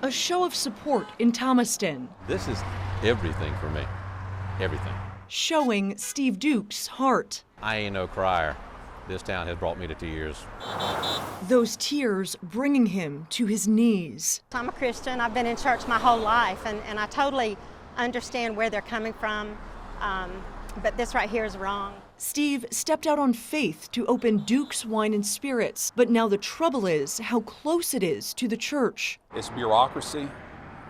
A show of support in Thomaston. This is everything for me, everything. Showing Steve Duke's heart. I ain't no crier. This town has brought me to tears. Those tears bringing him to his knees. I'm a Christian. I've been in church my whole life, and I totally understand where they're coming from, but this right here is wrong. Steve stepped out on faith to open Duke's Wine and Spirits, but now the trouble is how close it is to the church. It's bureaucracy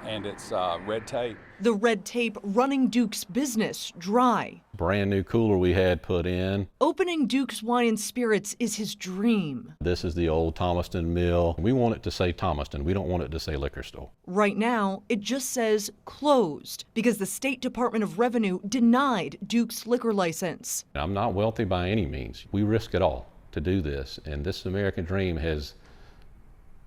and it's red tape. The red tape running Duke's business dry. Brand new cooler we had put in. Opening Duke's Wine and Spirits is his dream. This is the old Thomaston mill. We want it to say Thomaston. We don't want it to say liquor store. Right now, it just says closed because the State Department of Revenue denied Duke's liquor license. I'm not wealthy by any means. We risk it all to do this, and this American dream has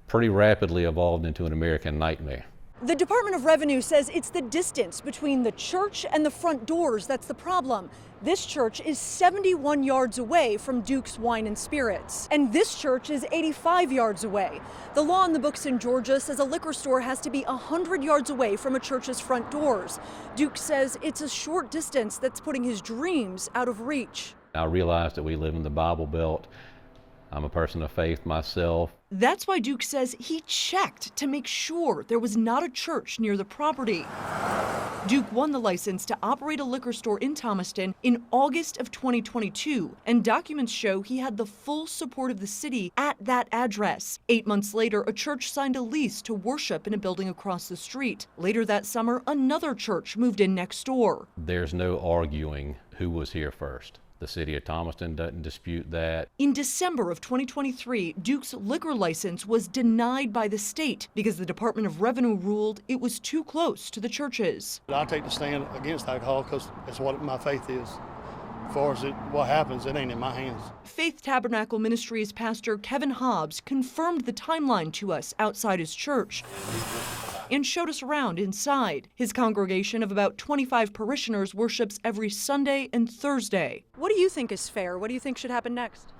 pretty rapidly evolved into an American nightmare. The Department of Revenue says it's the distance between the church and the front doors that's the problem. This church is 71 yards away from Duke's Wine and Spirits, and this church is 85 yards away. The law in the books in Georgia says a liquor store has to be 100 yards away from a church's front doors. Duke says it's a short distance that's putting his dreams out of reach. I realize that we live in the Bible Belt. I'm a person of faith myself. That's why Duke says he checked to make sure there was not a church near the property. Duke won the license to operate a liquor store in Thomaston in August of 2022, and documents show he had the full support of the city at that address. 8 months later, a church signed a lease to worship in a building across the street. Later that summer, another church moved in next door. There's no arguing who was here first. The city of Thomaston doesn't dispute that. In December of 2023, Duke's liquor license was denied by the state because the Department of Revenue ruled it was too close to the churches. I take the stand against alcohol because that's what my faith is. As far as what happens, it ain't in my hands. Faith Tabernacle Ministries pastor Kevin Hobbs confirmed the timeline to us outside his church and showed us around inside. His congregation of about 25 parishioners worships every Sunday and Thursday. What do you think is fair? What do you think should happen next?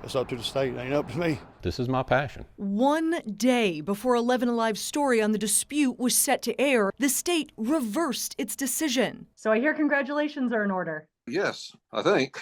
It's up to the state. It ain't up to me. This is my passion. 1 day before 11 Alive's story on the dispute was set to air, the state reversed its decision. So I hear congratulations are in order. Yes, I think.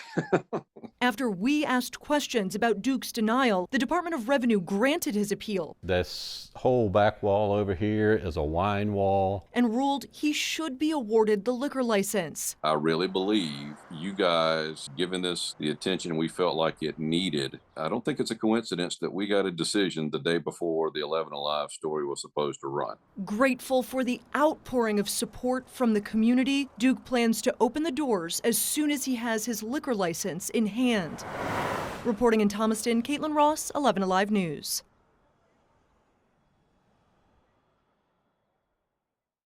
After we asked questions about Duke's denial, the Department of Revenue granted his appeal. This whole back wall over here is a wine wall. And ruled he should be awarded the liquor license. I really believe you guys giving this the attention we felt like it needed. I don't think it's a coincidence that we got a decision the day before the 11 Alive story was supposed to run. Grateful for the outpouring of support from the community, Duke plans to open the doors as soon as he has his liquor license in hand. Reporting in Thomaston, Caitlin Ross, 11 Alive News.